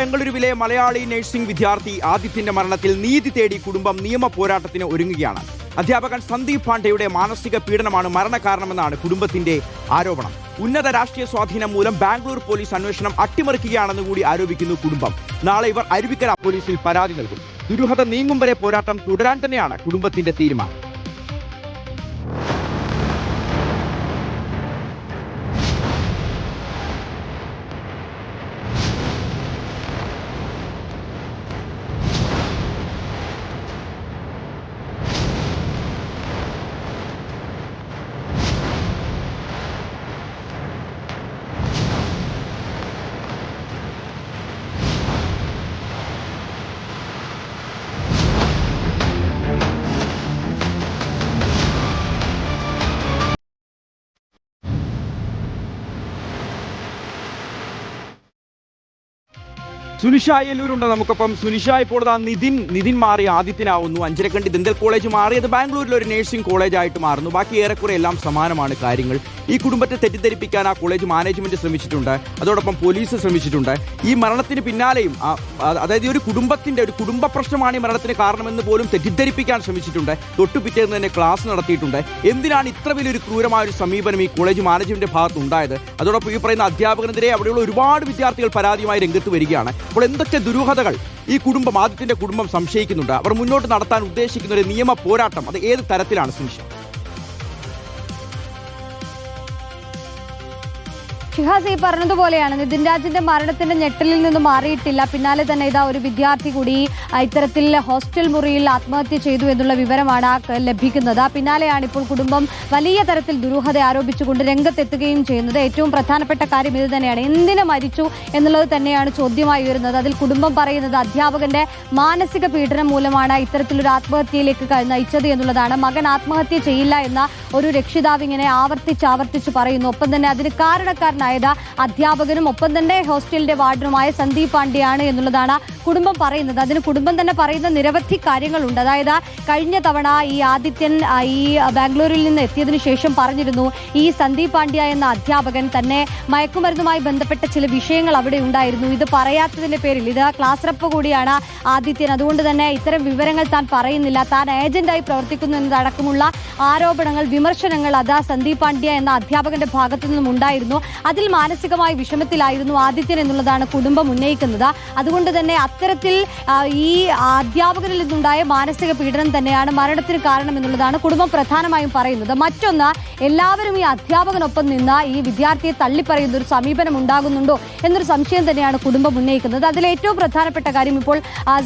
ബംഗളൂരുവിലെ മലയാളി നഴ്സിംഗ് വിദ്യാർത്ഥി ആദിത്യന്റെ മരണത്തിൽ നീതി തേടി കുടുംബം നിയമ പോരാട്ടത്തിന് ഒരുങ്ങുകയാണ്. അധ്യാപകൻ സന്ദീപ് പാണ്ഡെയുടെ മാനസിക പീഡനമാണ് മരണകാരണമെന്നാണ് കുടുംബത്തിന്റെ ആരോപണം. ഉന്നത രാഷ്ട്രീയ സ്വാധീനം മൂലം ബാംഗ്ലൂർ പോലീസ് അന്വേഷണം അട്ടിമറിക്കുകയാണെന്ന് കൂടി ആരോപിക്കുന്നു കുടുംബം. നാളെ ഇവർ അരുവിക്കര പോലീസിൽ പരാതി നൽകും. ദുരൂഹത നീങ്ങും വരെ പോരാട്ടം തുടരാൻ തന്നെയാണ് കുടുംബത്തിന്റെ തീരുമാനം. സുനിഷ അയ്യല്ലൂരുണ്ട് നമുക്കൊപ്പം. സുനിഷ, ഇപ്പോൾ നിതിൻ മാറി ആദിത്യനാവുന്നു. അഞ്ചരക്കണ്ടി ദന്തൽ കോളേജ് മാറിയത് ബാംഗ്ലൂരിലെ ഒരു നഴ്സിംഗ് കോളേജായിട്ട് മാറുന്നു. ബാക്കി ഏറെക്കുറെ എല്ലാം സമാനമാണ് കാര്യങ്ങൾ. ഈ കുടുംബത്തെ തെറ്റിദ്ധരിപ്പിക്കാൻ ആ കോളേജ് മാനേജ്മെന്റ് ശ്രമിച്ചിട്ടുണ്ട്, അതോടൊപ്പം പോലീസ് ശ്രമിച്ചിട്ടുണ്ട്. ഈ മരണത്തിന് പിന്നാലെയും അതായത് ഒരു കുടുംബ പ്രശ്നമാണ് ഈ മരണത്തിന് കാരണമെന്ന് പോലും തെറ്റിദ്ധരിപ്പിക്കാൻ ശ്രമിച്ചിട്ടുണ്ട്. തൊട്ടുപിറ്റേന്ന് തന്നെ ക്ലാസ് നടത്തിയിട്ടുണ്ട്. എന്തിനാണ് ഇത്ര വലിയൊരു ക്രൂരമായ ഒരു സമീപനം ഈ കോളേജ് മാനേജ്മെന്റിന്റെ ഭാഗത്തുണ്ടായത്? അതോടൊപ്പം ഈ പറയുന്ന അധ്യാപകനെതിരെ അവിടെയുള്ള ഒരുപാട് വിദ്യാർത്ഥികൾ പരാതിയുമായി രംഗത്ത് വരികയാണ്. അപ്പോൾ എന്തൊക്കെ ദുരൂഹതകൾ ഈ കുടുംബം, ആദിത്യന്റെ കുടുംബം സംശയിക്കുന്നുണ്ട്? അവർ മുന്നോട്ട് നടത്താൻ ഉദ്ദേശിക്കുന്ന ഒരു നിയമ പോരാട്ടം അത് ഏത് തരത്തിലാണ് സുനിഷ? ഷിഹാസ് ഈ പറഞ്ഞതുപോലെയാണ്, നിതിൻ രാജിന്റെ മരണത്തിന്റെ ഞെട്ടലിൽ നിന്ന് മാറിയിട്ടില്ല. പിന്നാലെ തന്നെ ഇതാ ഒരു വിദ്യാർത്ഥി കൂടി ഇത്തരത്തിൽ ഹോസ്റ്റൽ മുറിയിൽ ആത്മഹത്യ ചെയ്തു എന്നുള്ള വിവരമാണ് ലഭിക്കുന്നത്. പിന്നാലെയാണ് ഇപ്പോൾ കുടുംബം വലിയ തരത്തിൽ ദുരൂഹത ആരോപിച്ചുകൊണ്ട് രംഗത്തെത്തുകയും ചെയ്യുന്നത്. ഏറ്റവും പ്രധാനപ്പെട്ട കാര്യം ഇത് തന്നെയാണ്. എന്തിനു മരിച്ചു എന്നുള്ളത് തന്നെയാണ് ചോദ്യമായി ഉയരുന്നത്. അതിൽ കുടുംബം പറയുന്നത് അധ്യാപകന്റെ മാനസിക പീഡനം മൂലമാണ് ഇത്തരത്തിലൊരു ആത്മഹത്യയിലേക്ക് നയിച്ചത് എന്നുള്ളതാണ്. മകൻ ആത്മഹത്യ ചെയ്യില്ല എന്ന ഒരു രക്ഷിതാവ് ഇങ്ങനെ ആവർത്തിച്ച് പറയുന്നു. ഒപ്പം തന്നെ അതിന് കാരണക്കാരനായത് അധ്യാപകനും ഒപ്പം തന്നെ ഹോസ്റ്റലിന്റെ വാർഡനുമായ സന്ദീപ് പാണ്ഡെയാണ് എന്നുള്ളതാണ് കുടുംബം പറയുന്നത്. അതിന് കുടുംബം തന്നെ പറയുന്ന നിരവധി കാര്യങ്ങളുണ്ട്. അതായത് കഴിഞ്ഞ തവണ ഈ ആദിത്യൻ ഈ ബാംഗ്ലൂരിൽ നിന്ന് എത്തിയതിനു ശേഷം പറഞ്ഞിരുന്നു ഈ സന്ദീപ് പാണ്ഡ്യ എന്ന അധ്യാപകൻ തന്നെ മയക്കുമരുന്നുമായി ബന്ധപ്പെട്ട ചില വിഷയങ്ങൾ അവിടെ ഉണ്ടായിരുന്നു. ഇത് പറയാത്തതിന്റെ പേരിൽ, ഇത് ക്ലാസ് റെപ്പ് കൂടിയാണ് ആദിത്യൻ, അതുകൊണ്ട് തന്നെ ഇത്തരം വിവരങ്ങൾ താൻ പറയുന്നില്ല, താൻ ഏജന്റായി പ്രവർത്തിക്കുന്നു എന്നതടക്കമുള്ള ആരോപണങ്ങൾ, വിമർശനങ്ങൾ അത് സന്ദീപ് പാണ്ഡ്യ എന്ന അധ്യാപകന്റെ ഭാഗത്തു നിന്നും ഉണ്ടായിരുന്നു. അതിൽ മാനസികമായ വിഷമത്തിലായിരുന്നു ആദിത്യൻ എന്നുള്ളതാണ് കുടുംബം ഉന്നയിക്കുന്നത്. അതുകൊണ്ട് തന്നെ അത്തരത്തിൽ ഈ അധ്യാപകരിൽ നിന്നുണ്ടായ മാനസിക പീഡനം തന്നെയാണ് മരണത്തിന് കാരണം എന്നുള്ളതാണ് കുടുംബം പ്രധാനമായും പറയുന്നത്. മറ്റൊന്ന്, എല്ലാവരും ഈ അധ്യാപകനൊപ്പം നിന്ന് ഈ വിദ്യാർത്ഥിയെ തള്ളിപ്പറയുന്ന ഒരു സമീപനം ഉണ്ടാകുന്നുണ്ടോ എന്നൊരു സംശയം തന്നെയാണ് കുടുംബം ഉന്നയിക്കുന്നത്. അതിൽ ഏറ്റവും പ്രധാനപ്പെട്ട കാര്യം ഇപ്പോൾ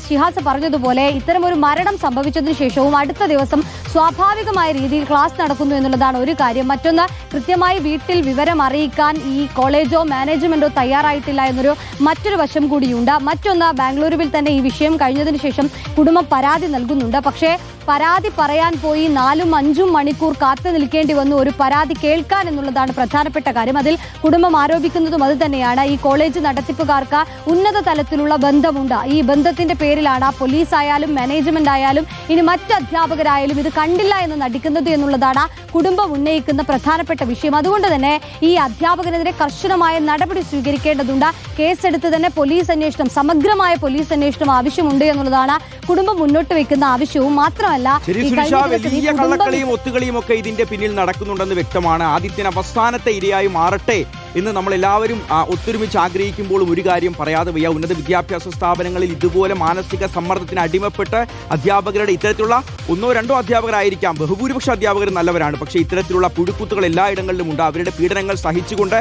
ഷിഹാസ് പറഞ്ഞതുപോലെ ഇത്തരം ഒരു മരണം സംഭവിച്ചതിന് ശേഷവും അടുത്ത ദിവസം സ്വാഭാവികമായ രീതിയിൽ ക്ലാസ് നടക്കുന്നു എന്നുള്ളതാണ് ഒരു കാര്യം. മറ്റൊന്ന്, കൃത്യമായി വീട്ടിൽ വിവരം അറിയിക്കാൻ ഈ കോളേജോ മാനേജ്മെന്റോ തയ്യാറായിട്ടില്ല എന്നൊരു മറ്റൊരു വശം കൂടിയുണ്ട്. മറ്റൊന്ന്, ബാംഗ്ലൂരുവിൽ തന്നെ ഈ വിഷയം കഴിഞ്ഞതിന് ശേഷം കുടുംബം പരാതി നൽകുന്നുണ്ട്. പക്ഷേ പരാതി പറയാൻ പോയി 4-5 മണിക്കൂർ കാത്തു നിൽക്കേണ്ടി വന്നു ഒരു പരാതി കേൾക്കാൻ എന്നുള്ളതാണ് പ്രധാനപ്പെട്ട കാര്യം. അതിൽ കുടുംബം ആരോപിക്കുന്നതും അത് തന്നെയാണ്. ഈ കോളേജ് നടത്തിപ്പുകാർക്ക് ഉന്നത തലത്തിലുള്ള ബന്ധമുണ്ട്. ഈ ബന്ധത്തിന്റെ പേരിലാണ് പോലീസ് ആയാലും മാനേജ്മെന്റ് ആയാലും ഇനി മറ്റ് അധ്യാപകരായാലും ഇത് കണ്ടില്ല എന്ന് നടിക്കുന്നത് എന്നുള്ളതാണ് കുടുംബം ഉന്നയിക്കുന്ന പ്രധാനപ്പെട്ട വിഷയം. അതുകൊണ്ട് തന്നെ ഈ അധ്യാപകനെതിരെ കർശനമായ നടപടി സ്വീകരിക്കേണ്ടതുണ്ട്. കേസെടുത്ത് തന്നെ പോലീസ് അന്വേഷണം, സമഗ്രമായ പോലീസ് അന്വേഷണം ആവശ്യമുണ്ട് എന്നുള്ളതാണ് കുടുംബം മുന്നോട്ട് വെക്കുന്ന ആവശ്യവും. മാത്രമല്ല വലിയ കള്ളക്കളിയും ഒത്തുകളിയും ഒക്കെ ഇതിന്റെ പിന്നിൽ നടക്കുന്നുണ്ടെന്ന് വ്യക്തമാണ്. ആദിത്യൻ അവസാനത്തെ ഇരയായി മാറട്ടെ എന്ന് നമ്മൾ എല്ലാവരും ഒത്തൊരുമിച്ച് ആഗ്രഹിക്കുമ്പോഴും ഒരു കാര്യം പറയാതെ വയ്യ. ഉന്നത വിദ്യാഭ്യാസ സ്ഥാപനങ്ങളിൽ ഇതുപോലെ മാനസിക സമ്മർദ്ദത്തിന് അടിമപ്പെട്ട് അധ്യാപകരുടെ ഇത്തരത്തിലുള്ള 1-2 അധ്യാപകരായിരിക്കാം, ബഹുഭൂരിപക്ഷ അധ്യാപകർ നല്ലവരാണ്, പക്ഷേ ഇത്തരത്തിലുള്ള പുഴുക്കുത്തുകൾ എല്ലായിടങ്ങളിലും ഉണ്ട്. അവരുടെ പീഡനങ്ങൾ സഹിച്ചുകൊണ്ട്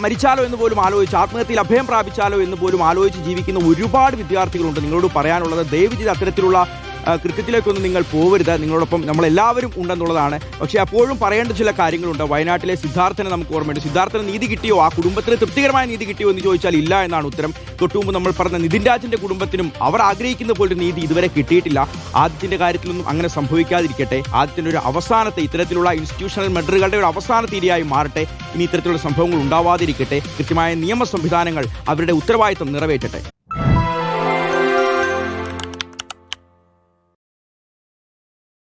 മരിച്ചാലോ എന്ന് പോലും ആലോചിച്ച്, ആത്മഹത്യയിൽ അഭയം പ്രാപിച്ചാലോ എന്ന് പോലും ആലോചിച്ച് ജീവിക്കുന്ന ഒരുപാട് വിദ്യാർത്ഥികളുണ്ട്. നിങ്ങളോട് പറയാനുള്ളത് ദയവ് ചെയ്ത് അത്തരത്തിലുള്ള കൃത്യത്തിലേക്കൊന്നും നിങ്ങൾ പോവരുത്. നിങ്ങളോടൊപ്പം നമ്മളെല്ലാവരും ഉണ്ടെന്നുള്ളതാണ്. പക്ഷേ അപ്പോഴും പറയേണ്ട ചില കാര്യങ്ങളുണ്ട്. വയനാട്ടിലെ സിദ്ധാർത്ഥനെ നമുക്ക് ഓർമ്മയുണ്ട്. സിദ്ധാർത്ഥന് നീതി കിട്ടിയോ, ആ കുടുംബത്തിന് തൃപ്തികരമായ നീതി കിട്ടിയോ എന്ന് ചോദിച്ചാൽ ഇല്ല എന്നാണ് ഉത്തരം. തൊട്ടുമുമ്പ് നമ്മൾ പറഞ്ഞ നിതിൻ രാജിന്റെ കുടുംബത്തിനും അവർ ആഗ്രഹിക്കുന്ന പോലെ നീതി ഇതുവരെ കിട്ടിയിട്ടില്ല. ആദിത്യന്റെ കാര്യത്തിലൊന്നും അങ്ങനെ സംഭവിക്കാതിരിക്കട്ടെ. ആദിത്യന്റെ ഒരു അവസാനത്തെ ഇത്തരത്തിലുള്ള ഇൻസ്റ്റിറ്റ്യൂഷണൽ മർഡറുകളുടെ ഒരു അവസാനത്തെ ഇരയായി മാറട്ടെ. ഇനി ഇത്തരത്തിലുള്ള സംഭവങ്ങൾ ഉണ്ടാവാതിരിക്കട്ടെ. കൃത്യമായ നിയമ സംവിധാനങ്ങൾ അവരുടെ ഉത്തരവാദിത്തം നിറവേറ്റട്ടെ.